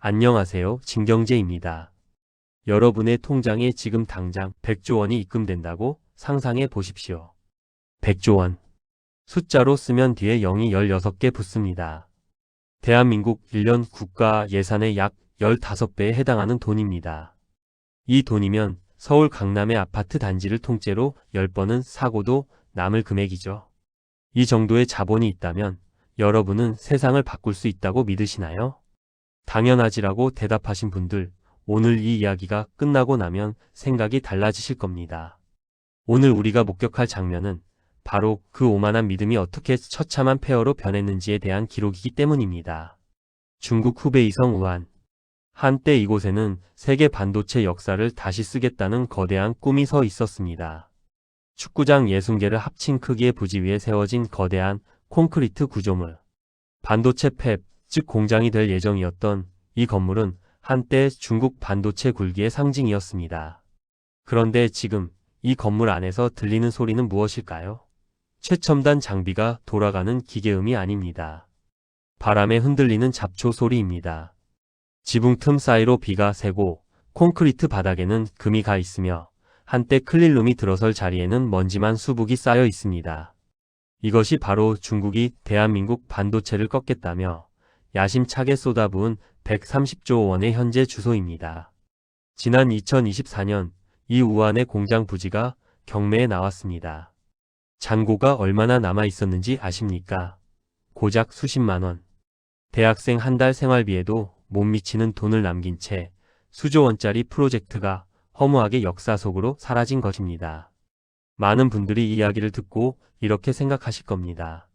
안녕하세요. 진경재입니다. 여러분의 통장에 지금 당장 100조 원이 입금된다고 상상해 보십시오. 100조 원. 숫자로 쓰면 뒤에 0이 16개 붙습니다. 대한민국 1년 국가 예산의 약 15배에 해당하는 돈입니다. 이 돈이면 서울 강남의 아파트 단지를 통째로 10번은 사고도 남을 금액이죠. 이 정도의 자본이 있다면 여러분은 세상을 바꿀 수 있다고 믿으시나요? 당연하지라고 대답하신 분들, 오늘 이 이야기가 끝나고 나면 생각이 달라지실 겁니다. 오늘 우리가 목격할 장면은 바로 그 오만한 믿음이 어떻게 처참한 폐허로 변했는지에 대한 기록이기 때문입니다. 중국 후베이성 우한. 한때 이곳에는 세계 반도체 역사를 다시 쓰겠다는 거대한 꿈이 서 있었습니다. 축구장 60개를 합친 크기의 부지 위에 세워진 거대한 콘크리트 구조물. 반도체 팹, 즉 공장이 될 예정이었던 이 건물은 한때 중국 반도체 굴기의 상징이었습니다. 그런데 지금 이 건물 안에서 들리는 소리는 무엇일까요? 최첨단 장비가 돌아가는 기계음이 아닙니다. 바람에 흔들리는 잡초 소리입니다. 지붕 틈 사이로 비가 새고 콘크리트 바닥에는 금이 가 있으며 한때 클린룸이 들어설 자리에는 먼지만 수북이 쌓여 있습니다. 이것이 바로 중국이 대한민국 반도체를 꺾겠다며 야심차게 쏟아부은 130조 원의 현재 주소입니다. 지난 2024년 이 우한의 공장 부지가 경매에 나왔습니다. 잔고가 얼마나 남아 있었는지 아십니까? 고작 수십만 원. 대학생 한 달 생활비에도 못 미치는 돈을 남긴 채 수조 원짜리 프로젝트가 허무하게 역사 속으로 사라진 것입니다. 많은 분들이 이 이야기를 듣고 이렇게 생각하실 겁니다.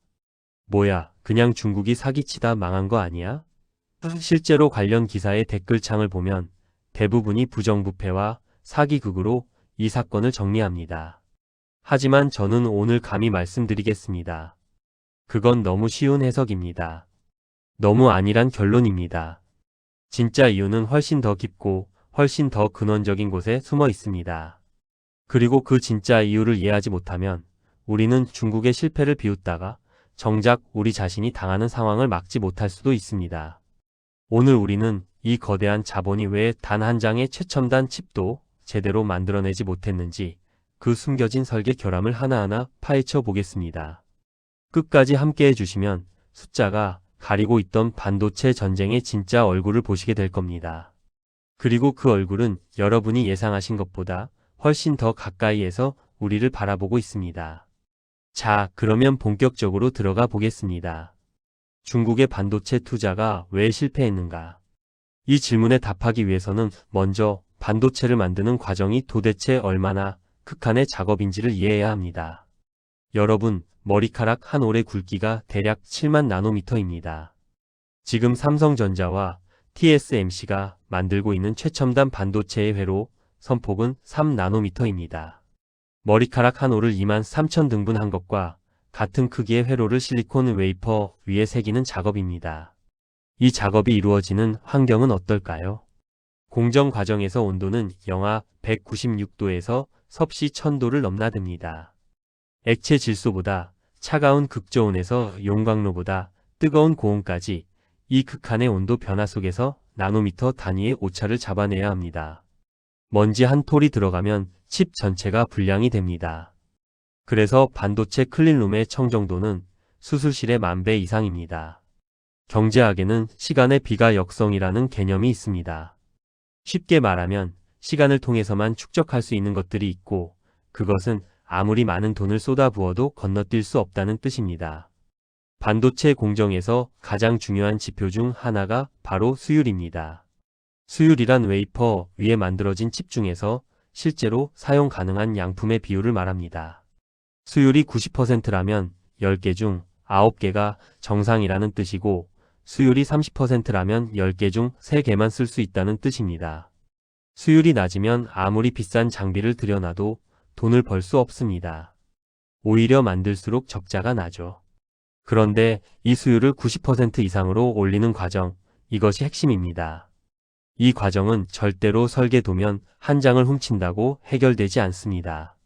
뭐야, 그냥 중국이 사기치다 망한 거 아니야? 실제로 관련 기사의 댓글창을 보면 대부분이 부정부패와 사기극으로 이 사건을 정리합니다. 하지만 저는 오늘 감히 말씀드리겠습니다. 그건 너무 쉬운 해석입니다. 너무 안일한 결론입니다. 진짜 이유는 훨씬 더 깊고 훨씬 더 근원적인 곳에 숨어 있습니다. 그리고 그 진짜 이유를 이해하지 못하면 우리는 중국의 실패를 비웃다가 정작 우리 자신이 당하는 상황을 막지 못할 수도 있습니다. 오늘 우리는 이 거대한 자본이 왜 단 한 장의 최첨단 칩도 제대로 만들어내지 못했는지 그 숨겨진 설계 결함을 하나하나 파헤쳐 보겠습니다. 끝까지 함께 해주시면 숫자가 가리고 있던 반도체 전쟁의 진짜 얼굴을 보시게 될 겁니다. 그리고 그 얼굴은 여러분이 예상하신 것보다 훨씬 더 가까이에서 우리를 바라보고 있습니다. 자, 그러면 본격적으로 들어가 보겠습니다. 중국의 반도체 투자가 왜 실패했는가? 이 질문에 답하기 위해서는 먼저 반도체를 만드는 과정이 도대체 얼마나 극한의 작업인지를 이해해야 합니다. 여러분, 머리카락 한 올의 굵기가 대략 7만 나노미터입니다. 지금 삼성전자와 TSMC가 만들고 있는 최첨단 반도체의 회로 선폭은 3나노미터입니다. 머리카락 한 올을 2만 3천 등분한 것과 같은 크기의 회로를 실리콘 웨이퍼 위에 새기는 작업입니다. 이 작업이 이루어지는 환경은 어떨까요? 공정 과정에서 온도는 영하 196도에서 섭씨 1000도를 넘나듭니다. 액체 질소보다 차가운 극저온에서 용광로보다 뜨거운 고온까지 이 극한의 온도 변화 속에서 나노미터 단위의 오차를 잡아내야 합니다. 먼지 한 톨이 들어가면 칩 전체가 불량이 됩니다. 그래서 반도체 클린룸의 청정도는 수술실의 10,000배 이상입니다. 경제학에는 시간의 비가역성이라는 개념이 있습니다. 쉽게 말하면 시간을 통해서만 축적할 수 있는 것들이 있고 그것은 아무리 많은 돈을 쏟아부어도 건너뛸 수 없다는 뜻입니다. 반도체 공정에서 가장 중요한 지표 중 하나가 바로 수율입니다. 수율이란 웨이퍼 위에 만들어진 칩 중에서 실제로 사용 가능한 양품의 비율을 말합니다. 수율이 90%라면 10개 중 9개가 정상이라는 뜻이고 수율이 30%라면 10개 중 3개만 쓸 수 있다는 뜻입니다. 수율이 낮으면 아무리 비싼 장비를 들여놔도 돈을 벌 수 없습니다. 오히려 만들수록 적자가 나죠. 그런데 이 수율을 90% 이상으로 올리는 과정, 이것이 핵심입니다. 이 과정은 절대로 설계도면 한 장을 훔친다고 해결되지 않습니다.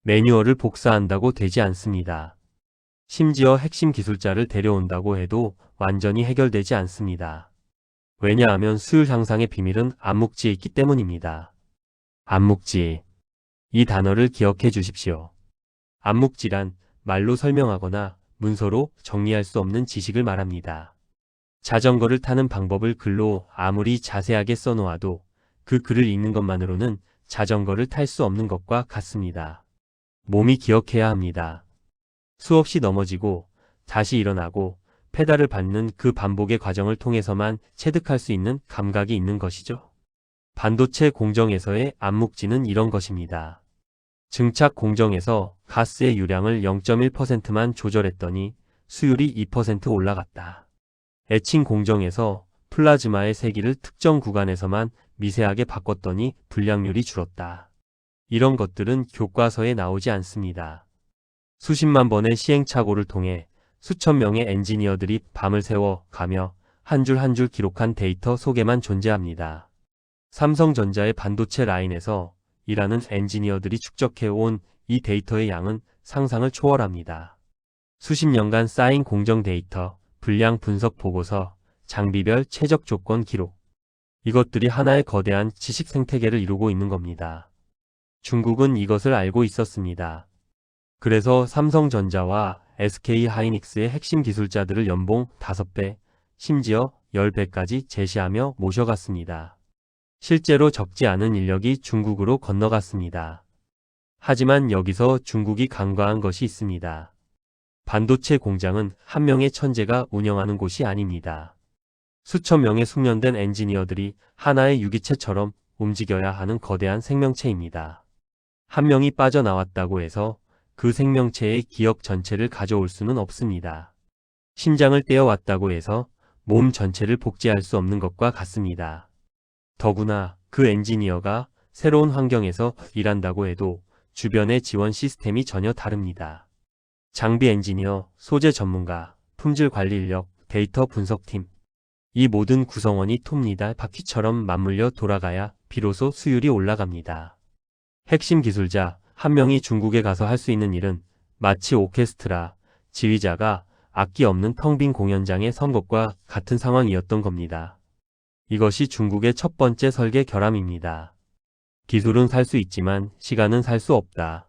매뉴얼을 복사한다고 되지 않습니다. 심지어 핵심 기술자를 데려온다고 해도 완전히 해결되지 않습니다. 왜냐하면 수율 향상의 비밀은 암묵지에 있기 때문입니다. 암묵지. 이 단어를 기억해 주십시오. 암묵지란 말로 설명하거나 문서로 정리할 수 없는 지식을 말합니다. 자전거를 타는 방법을 글로 아무리 자세하게 써놓아도 그 글을 읽는 것만으로는 자전거를 탈 수 없는 것과 같습니다. 몸이 기억해야 합니다. 수없이 넘어지고 다시 일어나고 페달을 밟는 그 반복의 과정을 통해서만 체득할 수 있는 감각이 있는 것이죠. 반도체 공정에서의 암묵지는 이런 것입니다. 증착 공정에서 가스의 유량을 0.1%만 조절했더니 수율이 2% 올라갔다. 에칭 공정에서 플라즈마의 세기를 특정 구간에서만 미세하게 바꿨더니 불량률이 줄었다. 이런 것들은 교과서에 나오지 않습니다. 수십만 번의 시행착오를 통해 수천 명의 엔지니어들이 밤을 새워 가며 한 줄 한 줄 기록한 데이터 속에만 존재합니다. 삼성전자의 반도체 라인에서 일하는 엔지니어들이 축적해온 이 데이터의 양은 상상을 초월합니다. 수십 년간 쌓인 공정 데이터, 불량 분석 보고서, 장비별 최적 조건 기록. 이것들이 하나의 거대한 지식 생태계를 이루고 있는 겁니다. 중국은 이것을 알고 있었습니다. 그래서 삼성전자와 SK하이닉스의 핵심 기술자들을 연봉 5배, 심지어 10배까지 제시하며 모셔갔습니다. 실제로 적지 않은 인력이 중국으로 건너갔습니다. 하지만 여기서 중국이 간과한 것이 있습니다. 반도체 공장은 한 명의 천재가 운영하는 곳이 아닙니다. 수천 명의 숙련된 엔지니어들이 하나의 유기체처럼 움직여야 하는 거대한 생명체입니다. 한 명이 빠져나왔다고 해서 그 생명체의 기억 전체를 가져올 수는 없습니다. 심장을 떼어왔다고 해서 몸 전체를 복제할 수 없는 것과 같습니다. 더구나 그 엔지니어가 새로운 환경에서 일한다고 해도 주변의 지원 시스템이 전혀 다릅니다. 장비 엔지니어, 소재 전문가, 품질 관리 인력, 데이터 분석팀. 이 모든 구성원이 톱니다 바퀴처럼 맞물려 돌아가야 비로소 수율이 올라갑니다. 핵심 기술자 한 명이 중국에 가서 할 수 있는 일은 마치 오케스트라, 지휘자가 악기 없는 텅 빈 공연장에 선 것과 같은 상황이었던 겁니다. 이것이 중국의 첫 번째 설계 결함입니다. 기술은 살 수 있지만 시간은 살 수 없다.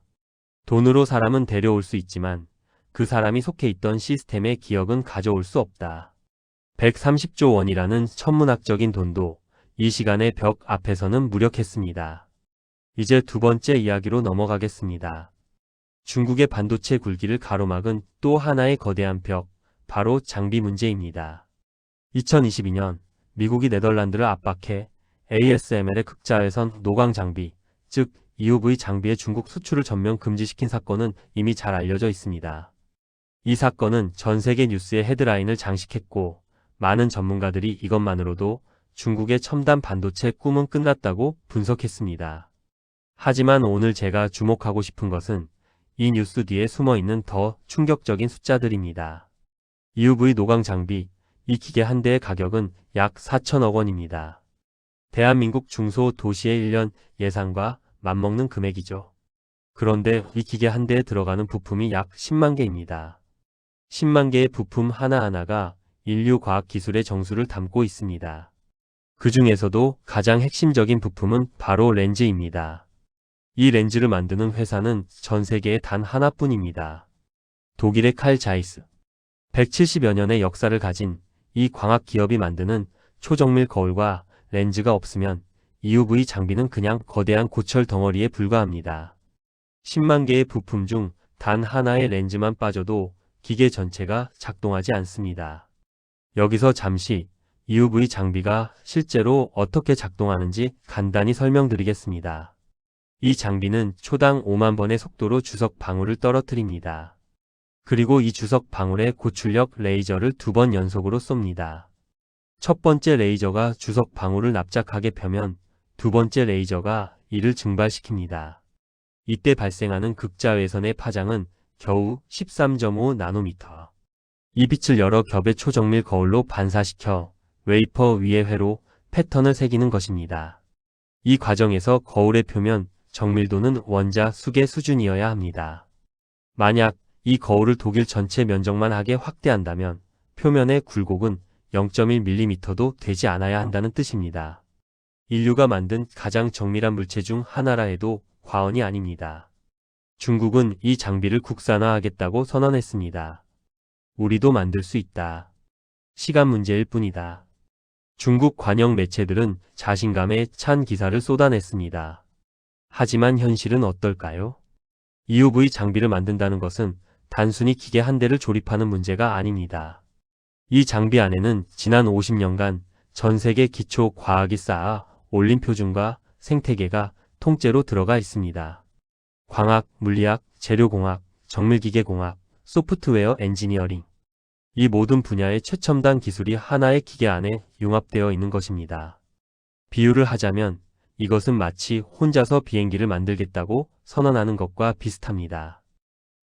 돈으로 사람은 데려올 수 있지만 그 사람이 속해 있던 시스템의 기억은 가져올 수 없다. 130조 원이라는 천문학적인 돈도 이 시간의 벽 앞에서는 무력했습니다. 이제 두 번째 이야기로 넘어가겠습니다. 중국의 반도체 굴기를 가로막은 또 하나의 거대한 벽, 바로 장비 문제입니다. 2022년 미국이 네덜란드를 압박해 ASML의 극자외선 노광 장비, 즉 EUV 장비의 중국 수출을 전면 금지시킨 사건은 이미 잘 알려져 있습니다. 이 사건은 전 세계 뉴스의 헤드라인을 장식했고 많은 전문가들이 이것만으로도 중국의 첨단 반도체 꿈은 끝났다고 분석했습니다. 하지만 오늘 제가 주목하고 싶은 것은 이 뉴스 뒤에 숨어있는 더 충격적인 숫자들입니다. EUV 노광 장비, 이 기계 한 대의 가격은 약 4천억 원입니다. 대한민국 중소도시의 1년 예산과 맞먹는 금액이죠. 그런데 이 기계 한 대에 들어가는 부품이 약 10만 개입니다. 10만 개의 부품 하나하나가 인류 과학 기술의 정수를 담고 있습니다. 그 중에서도 가장 핵심적인 부품은 바로 렌즈입니다. 이 렌즈를 만드는 회사는 전 세계에 단 하나뿐입니다. 독일의 칼 자이스. 170여 년의 역사를 가진 이 광학 기업이 만드는 초정밀 거울과 렌즈가 없으면 EUV 장비는 그냥 거대한 고철 덩어리에 불과합니다. 10만 개의 부품 중 단 하나의 렌즈만 빠져도 기계 전체가 작동하지 않습니다. 여기서 잠시 EUV 장비가 실제로 어떻게 작동하는지 간단히 설명드리겠습니다. 이 장비는 초당 5만 번의 속도로 주석 방울을 떨어뜨립니다. 그리고 이 주석 방울에 고출력 레이저를 2번 연속으로 쏩니다. 첫 번째 레이저가 주석 방울을 납작하게 펴면 두 번째 레이저가 이를 증발시킵니다. 이때 발생하는 극자외선의 파장은 겨우 13.5 나노미터. 이 빛을 여러 겹의 초정밀 거울로 반사시켜 웨이퍼 위에 회로 패턴을 새기는 것입니다. 이 과정에서 거울의 표면 정밀도는 원자 수계 수준이어야 합니다. 만약 이 거울을 독일 전체 면적만 하게 확대한다면 표면의 굴곡은 0.1mm도 되지 않아야 한다는 뜻입니다. 인류가 만든 가장 정밀한 물체 중 하나라 해도 과언이 아닙니다. 중국은 이 장비를 국산화하겠다고 선언했습니다. 우리도 만들 수 있다. 시간 문제일 뿐이다. 중국 관영 매체들은 자신감에 찬 기사를 쏟아냈습니다. 하지만 현실은 어떨까요? EUV 장비를 만든다는 것은 단순히 기계 한 대를 조립하는 문제가 아닙니다. 이 장비 안에는 지난 50년간 전 세계 기초 과학이 쌓아 올린 표준과 생태계가 통째로 들어가 있습니다. 광학, 물리학, 재료공학, 정밀기계공학, 소프트웨어 엔지니어링. 이 모든 분야의 최첨단 기술이 하나의 기계 안에 융합되어 있는 것입니다. 비유를 하자면 이것은 마치 혼자서 비행기를 만들겠다고 선언하는 것과 비슷합니다.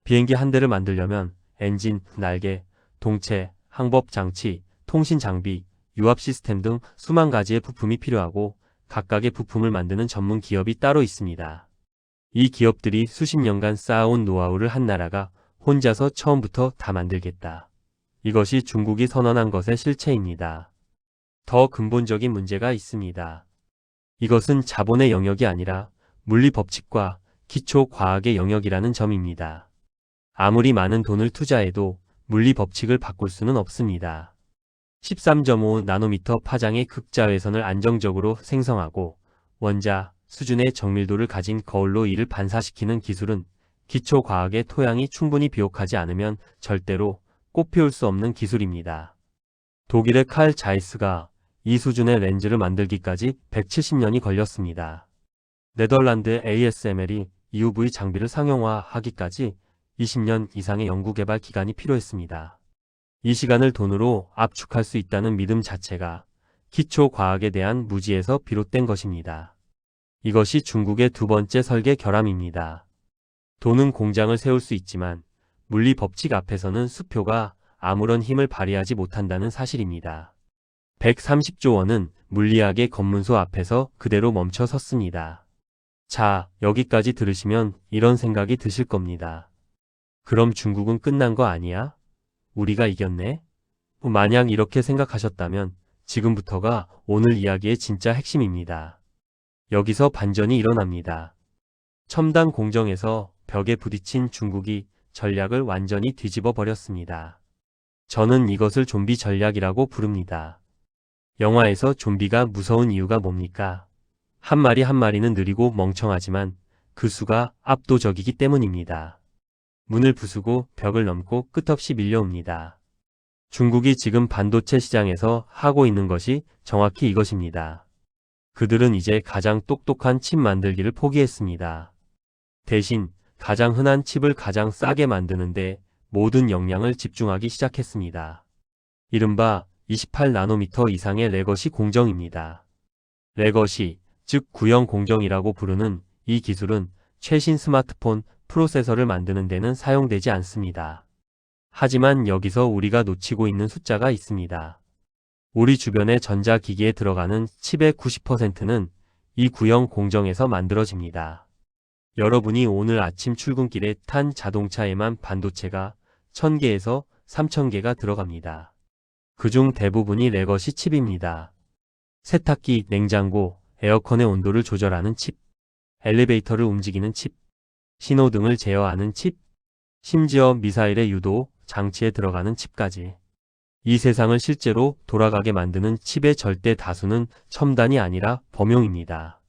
비행기 한 대를 만들려면 엔진, 날개, 동체, 항법 장치, 통신 장비, 유압 시스템 등 수만 가지의 부품이 필요하고 각각의 부품을 만드는 전문 기업이 따로 있습니다. 이 기업들이 수십 년간 쌓아온 노하우를 한 나라가 혼자서 처음부터 다 만들겠다. 이것이 중국이 선언한 것의 실체입니다. 더 근본적인 문제가 있습니다. 이것은 자본의 영역이 아니라 물리 법칙과 기초 과학의 영역이라는 점입니다. 아무리 많은 돈을 투자해도 물리 법칙을 바꿀 수는 없습니다. 13.5 나노미터 파장의 극자외선을 안정적으로 생성하고 원자 수준의 정밀도를 가진 거울로 이를 반사시키는 기술은 기초 과학의 토양이 충분히 비옥하지 않으면 절대로 꽃피울 수 없는 기술입니다. 독일의 칼 자이스가 이 수준의 렌즈를 만들기까지 170년이 걸렸습니다. 네덜란드 ASML이 EUV 장비를 상용화하기까지 20년 이상의 연구개발 기간이 필요했습니다. 이 시간을 돈으로 압축할 수 있다는 믿음 자체가 기초 과학에 대한 무지에서 비롯된 것입니다. 이것이 중국의 두 번째 설계 결함입니다. 돈은 공장을 세울 수 있지만 물리 법칙 앞에서는 수표가 아무런 힘을 발휘하지 못한다는 사실입니다. 130조 원은 물리학의 검문소 앞에서 그대로 멈춰 섰습니다. 자, 여기까지 들으시면 이런 생각이 드실 겁니다. 그럼 중국은 끝난 거 아니야? 우리가 이겼네? 만약 이렇게 생각하셨다면 지금부터가 오늘 이야기의 진짜 핵심입니다. 여기서 반전이 일어납니다. 첨단 공정에서 벽에 부딪힌 중국이 전략을 완전히 뒤집어 버렸습니다. 저는 이것을 좀비 전략이라고 부릅니다. 영화에서 좀비가 무서운 이유가 뭡니까? 한 마리 한 마리는 느리고 멍청하지만 그 수가 압도적이기 때문입니다. 문을 부수고 벽을 넘고 끝없이 밀려옵니다. 중국이 지금 반도체 시장에서 하고 있는 것이 정확히 이것입니다. 그들은 이제 가장 똑똑한 칩 만들기를 포기했습니다. 대신 가장 흔한 칩을 가장 싸게 만드는데 모든 역량을 집중하기 시작했습니다. 이른바 28나노미터 이상의 레거시 공정입니다. 레거시, 즉 구형 공정이라고 부르는 이 기술은 최신 스마트폰 프로세서를 만드는 데는 사용되지 않습니다. 하지만 여기서 우리가 놓치고 있는 숫자가 있습니다. 우리 주변의 전자기기에 들어가는 칩의 90%는 이 구형 공정에서 만들어집니다. 여러분이 오늘 아침 출근길에 탄 자동차에만 반도체가 1000개에서 3000개가 들어갑니다. 그중 대부분이 레거시 칩입니다. 세탁기, 냉장고, 에어컨의 온도를 조절하는 칩, 엘리베이터를 움직이는 칩, 신호등을 제어하는 칩, 심지어 미사일의 유도 장치에 들어가는 칩까지. 이 세상을 실제로 돌아가게 만드는 칩의 절대 다수는 첨단이 아니라 범용입니다.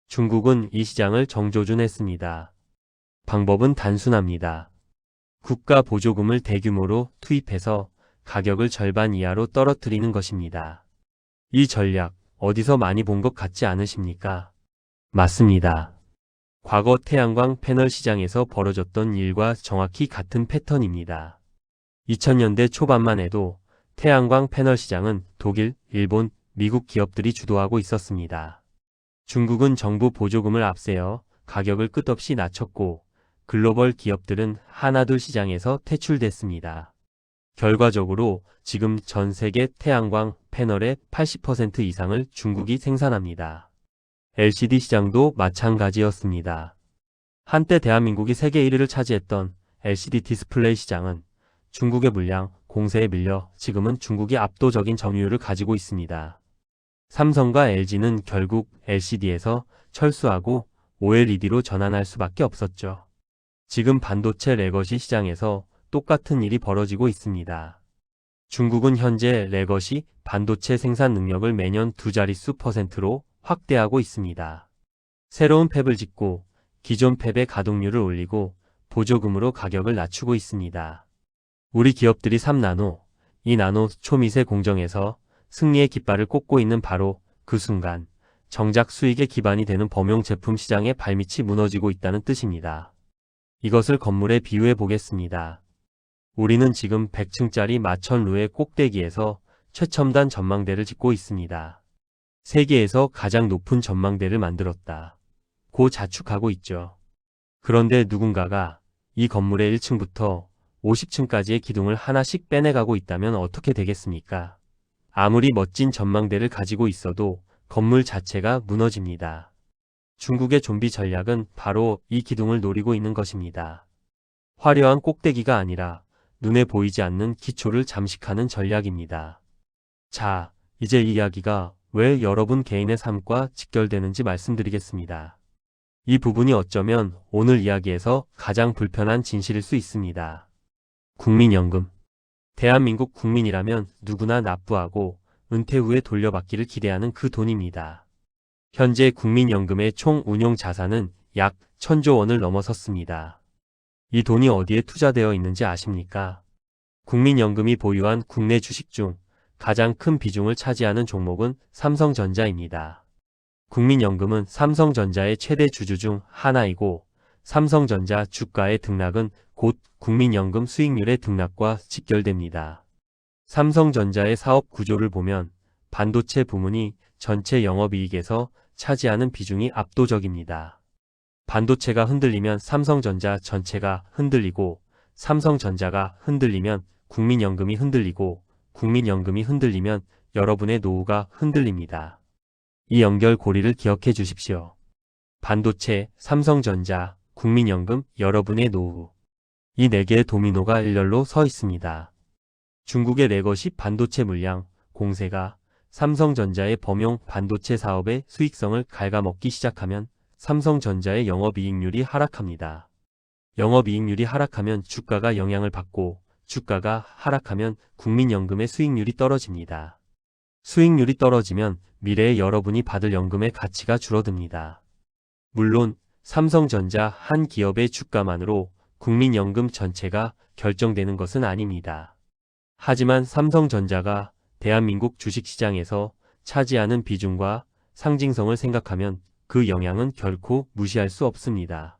중국은 이 시장을 정조준했습니다. 방법은 단순합니다. 국가 보조금을 대규모로 투입해서 가격을 절반 이하로 떨어뜨리는 것입니다. 이 전략 어디서 많이 본 것 같지 않으십니까? 맞습니다. 과거 태양광 패널 시장에서 벌어졌던 일과 정확히 같은 패턴입니다. 2000년대 초반만 해도 태양광 패널 시장은 독일, 일본, 미국 기업들이 주도하고 있었습니다. 중국은 정부 보조금을 앞세워 가격을 끝없이 낮췄고 글로벌 기업들은 하나둘 시장에서 퇴출됐습니다. 결과적으로 지금 전 세계 태양광 패널의 80% 이상을 중국이 생산합니다. LCD 시장도 마찬가지였습니다. 한때 대한민국이 세계 1위를 차지했던 LCD 디스플레이 시장은 중국의 물량 공세에 밀려 지금은 중국이 압도적인 점유율을 가지고 있습니다. 삼성과 LG는 결국 LCD에서 철수하고 OLED로 전환할 수밖에 없었죠. 지금 반도체 레거시 시장에서 똑같은 일이 벌어지고 있습니다. 중국은 현재 레거시 반도체 생산 능력을 매년 두 자릿수 %로 확대하고 있습니다. 새로운 팹을 짓고 기존 팹의 가동률을 올리고 보조금으로 가격을 낮추고 있습니다. 우리 기업들이 3나노, 2나노 초미세 공정에서 승리의 깃발을 꽂고 있는 바로 그 순간 정작 수익의 기반이 되는 범용 제품 시장의 발밑이 무너지고 있다는 뜻입니다. 이것을 건물에 비유해 보겠습니다. 우리는 지금 100층짜리 마천루의 꼭대기에서 최첨단 전망대를 짓고 있습니다. 세계에서 가장 높은 전망대를 만들었다 고 자축하고 있죠. 그런데 누군가가 이 건물의 1층부터 50층까지의 기둥을 하나씩 빼내가고 있다면 어떻게 되겠습니까? 아무리 멋진 전망대를 가지고 있어도 건물 자체가 무너집니다. 중국의 좀비 전략은 바로 이 기둥을 노리고 있는 것입니다. 화려한 꼭대기가 아니라 눈에 보이지 않는 기초를 잠식하는 전략입니다. 자, 이제 이 이야기가 왜 여러분 개인의 삶과 직결되는지 말씀드리겠습니다. 이 부분이 어쩌면 오늘 이야기에서 가장 불편한 진실일 수 있습니다. 국민연금. 대한민국 국민이라면 누구나 납부하고 은퇴 후에 돌려받기를 기대하는 그 돈입니다. 현재 국민연금의 총 운용 자산은 약 1000조 원을 넘어섰습니다. 이 돈이 어디에 투자되어 있는지 아십니까? 국민연금이 보유한 국내 주식 중 가장 큰 비중을 차지하는 종목은 삼성전자입니다. 국민연금은 삼성전자의 최대 주주 중 하나이고 삼성전자 주가의 등락은 곧 국민연금 수익률의 등락과 직결됩니다. 삼성전자의 사업 구조를 보면 반도체 부문이 전체 영업이익에서 차지하는 비중이 압도적입니다. 반도체가 흔들리면 삼성전자 전체가 흔들리고 삼성전자가 흔들리면 국민연금이 흔들리고 국민연금이 흔들리면 여러분의 노후가 흔들립니다. 이 연결고리를 기억해 주십시오. 반도체, 삼성전자, 국민연금, 여러분의 노후. 이 4개의 도미노가 일렬로 서 있습니다. 중국의 레거시 반도체 물량, 공세가 삼성전자의 범용 반도체 사업의 수익성을 갉아먹기 시작하면 삼성전자의 영업이익률이 하락합니다. 영업이익률이 하락하면 주가가 영향을 받고 주가가 하락하면 국민연금의 수익률이 떨어집니다. 수익률이 떨어지면 미래에 여러분이 받을 연금의 가치가 줄어듭니다. 물론 삼성전자 한 기업의 주가만으로 국민연금 전체가 결정되는 것은 아닙니다. 하지만 삼성전자가 대한민국 주식시장에서 차지하는 비중과 상징성을 생각하면 그 영향은 결코 무시할 수 없습니다.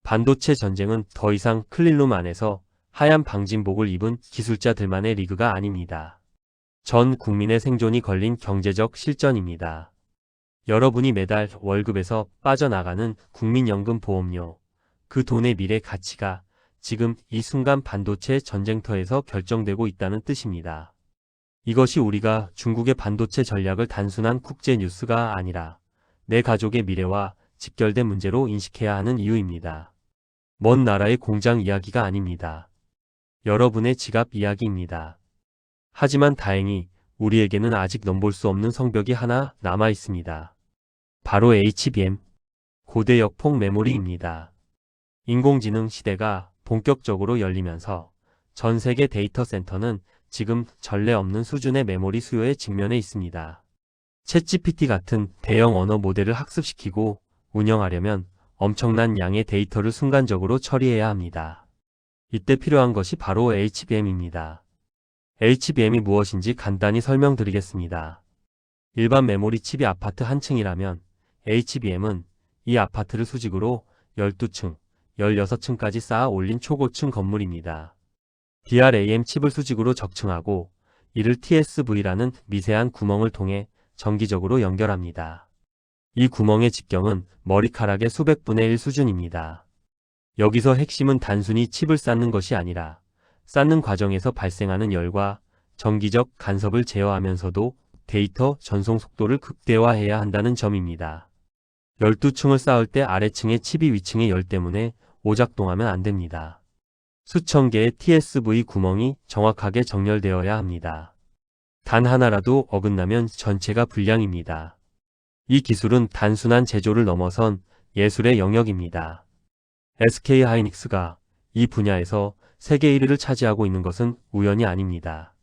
반도체 전쟁은 더 이상 클린룸 안에서 하얀 방진복을 입은 기술자들만의 리그가 아닙니다. 전 국민의 생존이 걸린 경제적 실전입니다. 여러분이 매달 월급에서 빠져나가는 국민연금 보험료, 그 돈의 미래 가치가 지금 이 순간 반도체 전쟁터에서 결정되고 있다는 뜻입니다. 이것이 우리가 중국의 반도체 전략을 단순한 국제 뉴스가 아니라 내 가족의 미래와 직결된 문제로 인식해야 하는 이유입니다. 먼 나라의 공장 이야기가 아닙니다. 여러분의 지갑 이야기입니다. 하지만 다행히 우리에게는 아직 넘볼 수 없는 성벽이 하나 남아 있습니다. 바로 HBM, 고대 역폭 메모리입니다. 인공지능 시대가 본격적으로 열리면서 전 세계 데이터 센터는 지금 전례 없는 수준의 메모리 수요에 직면해 있습니다. 챗GPT 같은 대형 언어 모델을 학습시키고 운영하려면 엄청난 양의 데이터를 순간적으로 처리해야 합니다. 이때 필요한 것이 바로 HBM입니다. HBM이 무엇인지 간단히 설명드리겠습니다. 일반 메모리 칩이 아파트 한 층이라면 HBM은 이 아파트를 수직으로 12층, 16층까지 쌓아 올린 초고층 건물입니다. DRAM 칩을 수직으로 적층하고 이를 TSV라는 미세한 구멍을 통해 정기적으로 연결합니다. 이 구멍의 직경은 머리카락의 수백 분의 1 수준입니다. 여기서 핵심은 단순히 칩을 쌓는 것이 아니라 쌓는 과정에서 발생하는 열과 정기적 간섭을 제어하면서도 데이터 전송 속도를 극대화해야 한다는 점입니다. 12층을 쌓을 때 아래층의 칩이 위층의 열 때문에 오작동하면 안 됩니다. 수천 개의 TSV 구멍이 정확하게 정렬되어야 합니다. 단 하나라도 어긋나면 전체가 불량입니다. 이 기술은 단순한 제조를 넘어선 예술의 영역입니다. SK 하이닉스가 이 분야에서 세계 1위를 차지하고 있는 것은 우연이 아닙니다.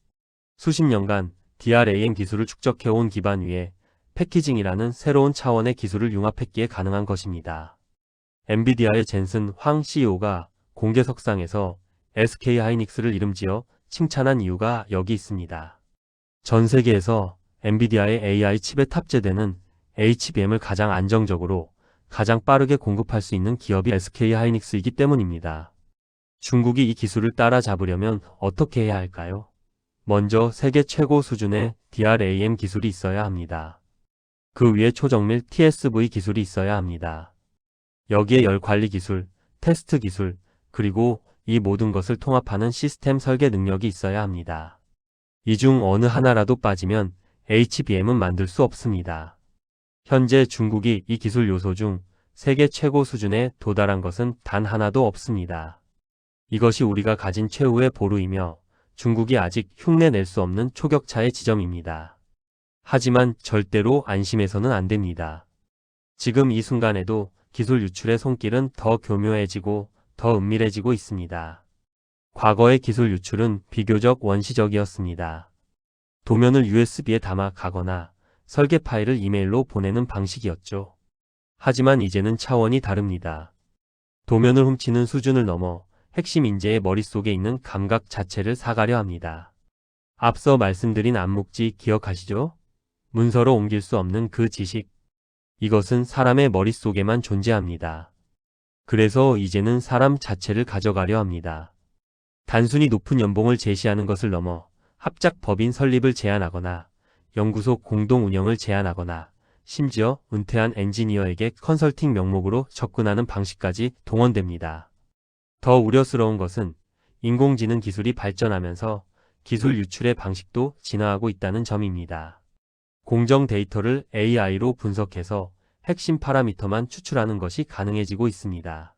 수십 년간 DRAM 기술을 축적해온 기반 위에 패키징이라는 새로운 차원의 기술을 융합했기에 가능한 것입니다. 엔비디아의 젠슨 황 CEO가 공개석상에서 SK 하이닉스를 이름지어 칭찬한 이유가 여기 있습니다. 전 세계에서 엔비디아의 AI 칩에 탑재되는 HBM을 가장 안정적으로 가장 빠르게 공급할 수 있는 기업이 SK 하이닉스이기 때문입니다. 중국이 이 기술을 따라잡으려면 어떻게 해야 할까요? 먼저 세계 최고 수준의 DRAM 기술이 있어야 합니다. 그 위에 초정밀 TSV 기술이 있어야 합니다. 여기에 열 관리 기술, 테스트 기술, 그리고 이 모든 것을 통합하는 시스템 설계 능력이 있어야 합니다. 이 중 어느 하나라도 빠지면 HBM은 만들 수 없습니다. 현재 중국이 이 기술 요소 중 세계 최고 수준에 도달한 것은 단 하나도 없습니다. 이것이 우리가 가진 최후의 보루이며 중국이 아직 흉내낼 수 없는 초격차의 지점입니다. 하지만 절대로 안심해서는 안 됩니다. 지금 이 순간에도 기술 유출의 손길은 더 교묘해지고 더 은밀해지고 있습니다. 과거의 기술 유출은 비교적 원시적이었습니다. 도면을 USB에 담아 가거나 설계 파일을 이메일로 보내는 방식이었죠. 하지만 이제는 차원이 다릅니다. 도면을 훔치는 수준을 넘어 핵심 인재의 머릿속에 있는 감각 자체를 사가려 합니다. 앞서 말씀드린 암묵지 기억하시죠? 문서로 옮길 수 없는 그 지식. 이것은 사람의 머릿속에만 존재합니다. 그래서 이제는 사람 자체를 가져가려 합니다. 단순히 높은 연봉을 제시하는 것을 넘어 합작 법인 설립을 제안하거나 연구소 공동 운영을 제안하거나 심지어 은퇴한 엔지니어에게 컨설팅 명목으로 접근하는 방식까지 동원됩니다. 더 우려스러운 것은 인공지능 기술이 발전하면서 기술 유출의 방식도 진화하고 있다는 점입니다. 공정 데이터를 AI로 분석해서 핵심 파라미터만 추출하는 것이 가능해지고 있습니다.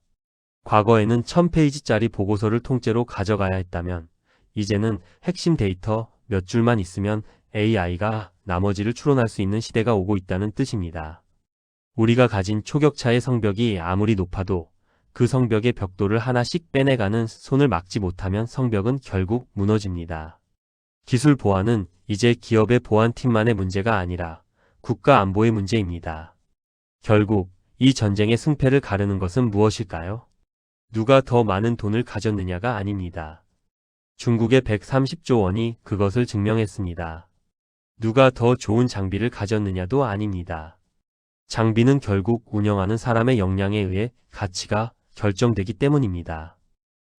과거에는 1000페이지짜리 보고서를 통째로 가져가야 했다면 이제는 핵심 데이터 몇 줄만 있으면 AI가 나머지를 추론할 수 있는 시대가 오고 있다는 뜻입니다. 우리가 가진 초격차의 성벽이 아무리 높아도 그 성벽의 벽돌을 하나씩 빼내가는 손을 막지 못하면 성벽은 결국 무너집니다. 기술 보안은 이제 기업의 보안팀만의 문제가 아니라 국가 안보의 문제입니다. 결국 이 전쟁의 승패를 가르는 것은 무엇일까요? 누가 더 많은 돈을 가졌느냐가 아닙니다. 중국의 130조 원이 그것을 증명했습니다. 누가 더 좋은 장비를 가졌느냐도 아닙니다. 장비는 결국 운영하는 사람의 역량에 의해 가치가 결정되기 때문입니다.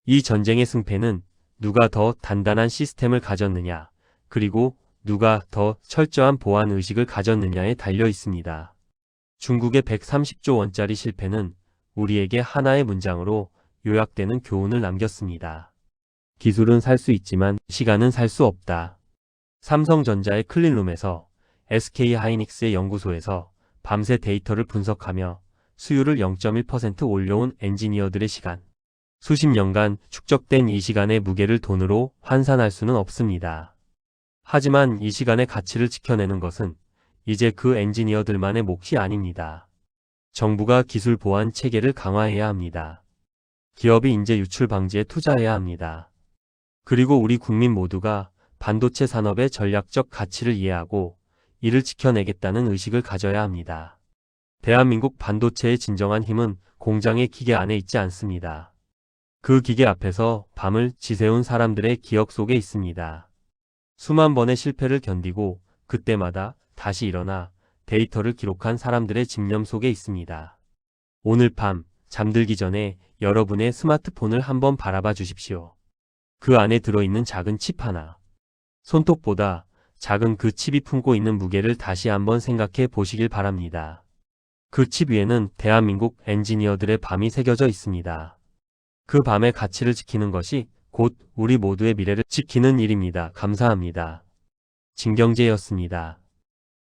이 전쟁의 승패는 누가 더 단단한 시스템을 가졌느냐, 그리고 누가 더 철저한 보안 의식을 가졌느냐에 달려 있습니다. 중국의 130조 원짜리 실패는 우리에게 하나의 문장으로 요약되는 교훈을 남겼습니다. 기술은 살 수 있지만 시간은 살 수 없다. 삼성전자의 클린룸에서 SK 하이닉스의 연구소에서 밤새 데이터를 분석하며 수율을 0.1% 올려온 엔지니어들의 시간. 수십 년간 축적된 이 시간의 무게를 돈으로 환산할 수는 없습니다. 하지만 이 시간의 가치를 지켜내는 것은 이제 그 엔지니어들만의 몫이 아닙니다. 정부가 기술 보안 체계를 강화해야 합니다. 기업이 인재 유출 방지에 투자해야 합니다. 그리고 우리 국민 모두가 반도체 산업의 전략적 가치를 이해하고 이를 지켜내겠다는 의식을 가져야 합니다. 대한민국 반도체의 진정한 힘은 공장의 기계 안에 있지 않습니다. 그 기계 앞에서 밤을 지새운 사람들의 기억 속에 있습니다. 수만 번의 실패를 견디고 그때마다 다시 일어나 데이터를 기록한 사람들의 집념 속에 있습니다. 오늘 밤 잠들기 전에 여러분의 스마트폰을 한번 바라봐 주십시오. 그 안에 들어있는 작은 칩 하나. 손톱보다 작은 그 칩이 품고 있는 무게를 다시 한번 생각해 보시길 바랍니다. 그 칩 위에는 대한민국 엔지니어들의 밤이 새겨져 있습니다. 그 밤의 가치를 지키는 것이 곧 우리 모두의 미래를 지키는 일입니다. 감사합니다. 진경재였습니다.